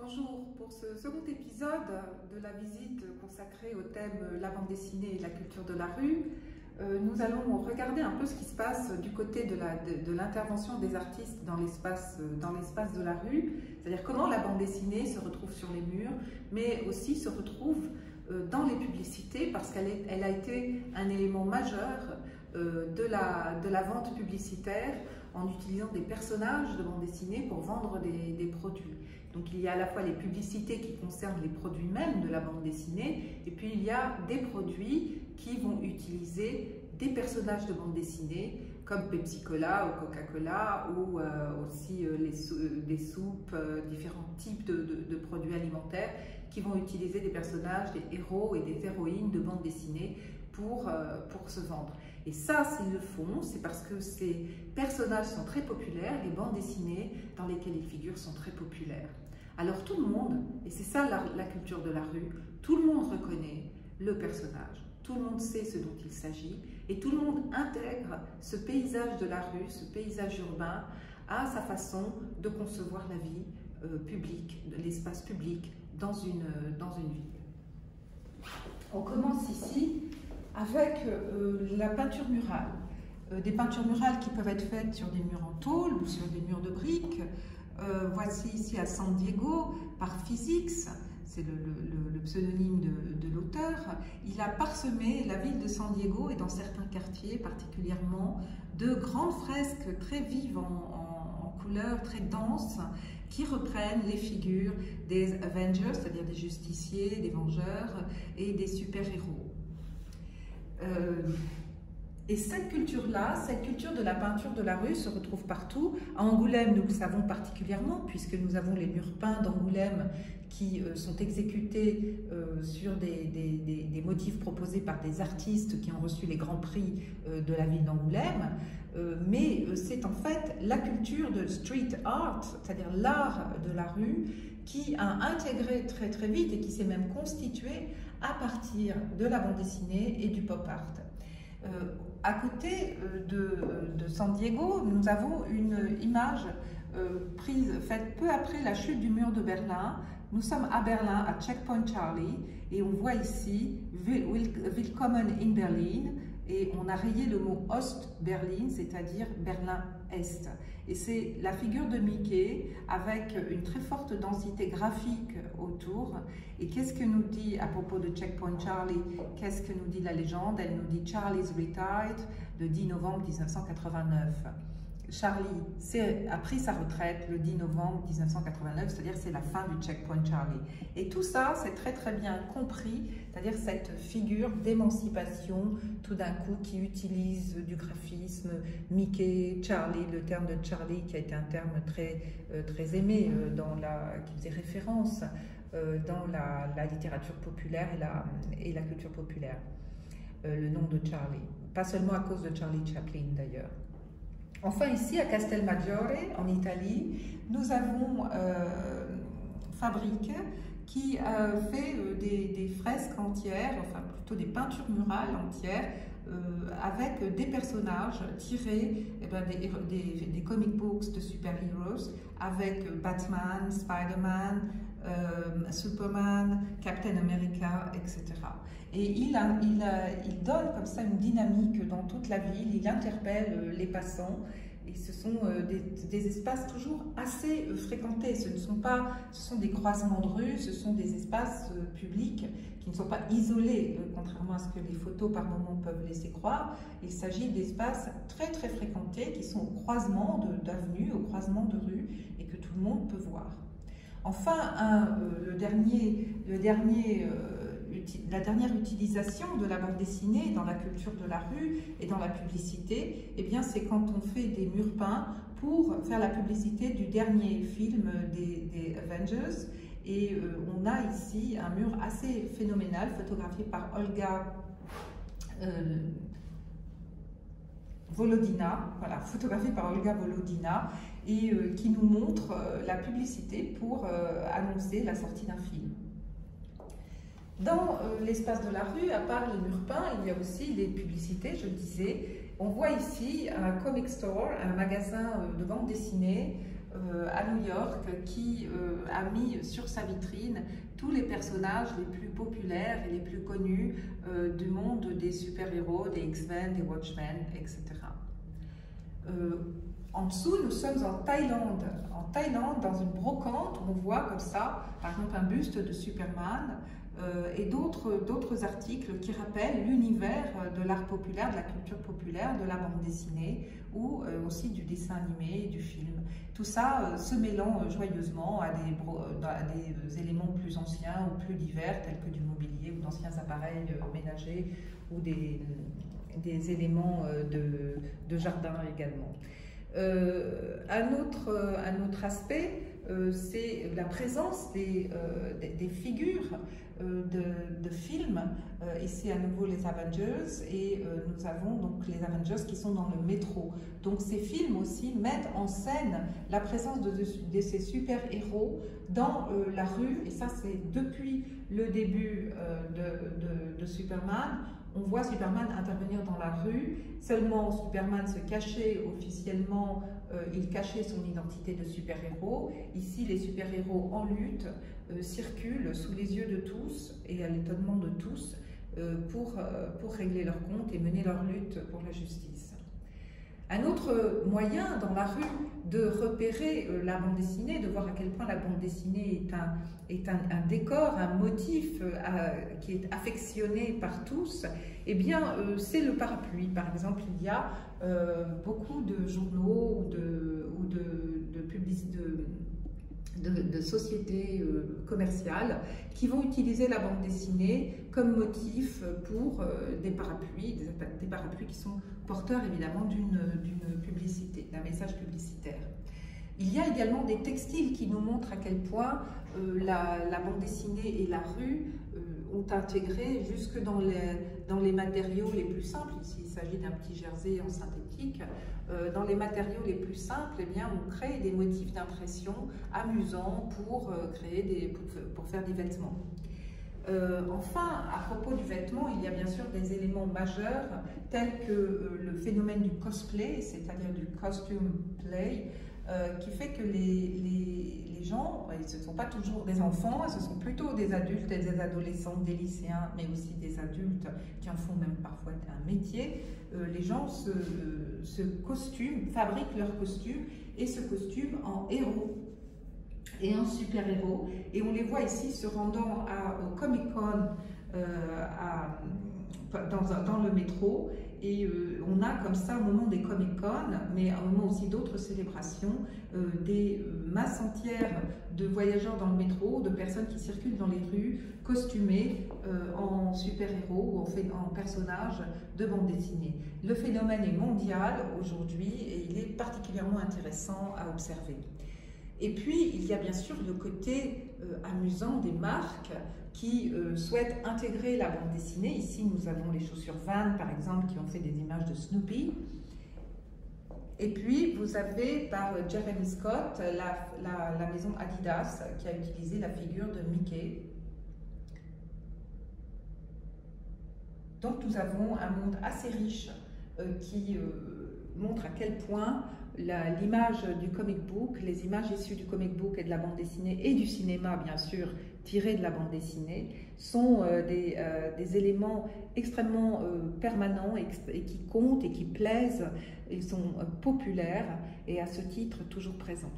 Bonjour, pour ce second épisode de la visite consacrée au thème la bande dessinée et la culture de la rue, nous allons regarder un peu ce qui se passe du côté de l'intervention des artistes dans l'espace de la rue, c'est-à-dire comment la bande dessinée se retrouve sur les murs, mais aussi se retrouve dans les publicités parce qu'elle a été un élément majeur de la vente publicitaire en utilisant des personnages de bande dessinée pour vendre des produits. Donc il y a à la fois les publicités qui concernent les produits mêmes de la bande dessinée, et puis il y a des produits qui vont utiliser des personnages de bande dessinée, comme Pepsi Cola ou Coca-Cola, ou aussi des soupes, différents types de produits alimentaires qui vont utiliser des personnages, des héros et des héroïnes de bande dessinée pour se vendre. Et ça, s'ils le font, c'est parce que ces personnages sont très populaires, les bandes dessinées dans lesquelles ils figurent sont très populaires. Alors tout le monde, et c'est ça la culture de la rue, tout le monde reconnaît le personnage, tout le monde sait ce dont il s'agit, et tout le monde intègre ce paysage de la rue, ce paysage urbain, à sa façon de concevoir la vie publique, l'espace public dans une ville. On commence ici avec la peinture murale. Des peintures murales qui peuvent être faites sur des murs en tôle ou sur des murs de briques. Voici ici à San Diego par Physics, c'est le pseudonyme de l'auteur. Il a parsemé la ville de San Diego et dans certains quartiers particulièrement de grandes fresques très vives en couleurs, très denses, qui reprennent les figures des Avengers, c'est-à-dire des justiciers, des vengeurs et des super-héros. Et cette culture-là, cette culture de la peinture de la rue se retrouve partout. À Angoulême, nous le savons particulièrement, puisque nous avons les murs peints d'Angoulême qui sont exécutés sur des motifs proposés par des artistes qui ont reçu les grands prix de la ville d'Angoulême. Mais c'est en fait la culture de street art, c'est-à-dire l'art de la rue, qui a intégré très très vite et qui s'est même constitué à partir de la bande dessinée et du pop art. À côté de San Diego, nous avons une image faite peu après la chute du mur de Berlin. Nous sommes à Berlin, à Checkpoint Charlie, et on voit ici Willkommen in Berlin, et on a rayé le mot Ost-Berlin, c'est-à-dire Berlin-Est. Et c'est la figure de Mickey avec une très forte densité graphique autour. Et qu'est-ce que nous dit à propos de Checkpoint Charlie? Qu'est-ce que nous dit la légende? Elle nous dit Charlie's retired le 10 novembre 1989. Charlie a pris sa retraite le 10 novembre 1989, c'est-à-dire c'est la fin du Checkpoint Charlie. Et tout ça, c'est très très bien compris, c'est-à-dire cette figure d'émancipation tout d'un coup qui utilise du graphisme, Mickey, Charlie, le terme de Charlie qui a été un terme très aimé, qui faisait référence dans la littérature populaire et la culture populaire, le nom de Charlie. Pas seulement à cause de Charlie Chaplin d'ailleurs. Enfin, ici, à Castelmaggiore, en Italie, nous avons Fabrique qui fait des fresques entières, enfin plutôt des peintures murales entières, avec des personnages tirés des comic books de super-héros, avec Batman, Spider-Man, Superman, Captain America, etc. Et il donne comme ça une dynamique dans toute la ville, il interpelle les passants, et ce sont des espaces toujours assez fréquentés. Ce sont des croisements de rues, ce sont des espaces publics qui ne sont pas isolés, contrairement à ce que les photos par moments peuvent laisser croire. Il s'agit d'espaces très très fréquentés qui sont au croisement d'avenues, au croisement de rues, et que tout le monde peut voir. Enfin, la dernière utilisation de la bande dessinée dans la culture de la rue et dans la publicité, eh bien, c'est quand on fait des murs peints pour faire la publicité du dernier film des Avengers. Et on a ici un mur assez phénoménal, photographié par Olga Volodina, voilà, photographié par Olga Volodina, et qui nous montre la publicité pour annoncer la sortie d'un film. Dans l'espace de la rue, à part les murs peints, il y a aussi des publicités, je le disais. On voit ici un comic store, un magasin de bande dessinée à New York qui a mis sur sa vitrine tous les personnages les plus populaires et les plus connus du monde des super-héros, des X-Men, des Watchmen, etc. En dessous, nous sommes en Thaïlande. En Thaïlande, dans une brocante, on voit comme ça, par exemple, un buste de Superman et d'autres articles qui rappellent l'univers de l'art populaire, de la culture populaire, de la bande dessinée ou aussi du dessin animé, du film. Tout ça se mêlant joyeusement à des éléments plus anciens ou plus divers, tels que du mobilier ou d'anciens appareils ménagers ou des éléments de jardin également. Un autre aspect, c'est la présence des figures de films. Ici à nouveau les Avengers et nous avons donc les Avengers qui sont dans le métro. Donc ces films aussi mettent en scène la présence de ces super-héros dans la rue, et ça c'est depuis le début de Superman. On voit Superman intervenir dans la rue, seulement Superman se cachait officiellement, il cachait son identité de super-héros. Ici, les super-héros en lutte circulent sous les yeux de tous et à l'étonnement de tous pour régler leur compte et mener leur lutte pour la justice. Un autre moyen dans la rue de repérer la bande dessinée, de voir à quel point la bande dessinée est un décor, un motif qui est affectionné par tous, eh bien c'est le parapluie. Par exemple, il y a beaucoup de journaux ou de sociétés commerciales qui vont utiliser la bande dessinée comme motif pour des parapluies qui sont porteurs évidemment d'une publicité, d'un message publicitaire. Il y a également des textiles qui nous montrent à quel point la bande dessinée et la rue ont intégré jusque dans les matériaux les plus simples. Ici, il s'agit d'un petit jersey en synthétique. Dans les matériaux les plus simples, eh bien, on crée des motifs d'impression amusants pour faire des vêtements. Enfin, à propos du vêtement, il y a bien sûr des éléments majeurs tels que le phénomène du cosplay, c'est-à-dire du costume play, qui fait que les gens, ce ne sont pas toujours des enfants, ce sont plutôt des adultes et des adolescents, des lycéens, mais aussi des adultes qui en font même parfois un métier. Les gens se costument, fabriquent leur costume et se costument en héros et en super-héros. Et on les voit ici se rendant au Comic-Con dans le métro. Et on a comme ça, au moment des Comic-Con, mais au moment aussi d'autres célébrations, des masses entières de voyageurs dans le métro, de personnes qui circulent dans les rues, costumées en super-héros ou en personnages de bande dessinée. Le phénomène est mondial aujourd'hui et il est particulièrement intéressant à observer. Et puis, il y a bien sûr le côté amusant des marques qui souhaitent intégrer la bande dessinée. Ici, nous avons les chaussures Vans, par exemple, qui ont fait des images de Snoopy. Et puis, vous avez par Jeremy Scott, la maison Adidas, qui a utilisé la figure de Mickey. Donc, nous avons un monde assez riche qui montre à quel point l'image du comic book, les images issues du comic book et de la bande dessinée et du cinéma, bien sûr, tirées de la bande dessinée, sont des éléments extrêmement permanents et qui comptent et qui plaisent. Ils sont populaires et à ce titre toujours présents.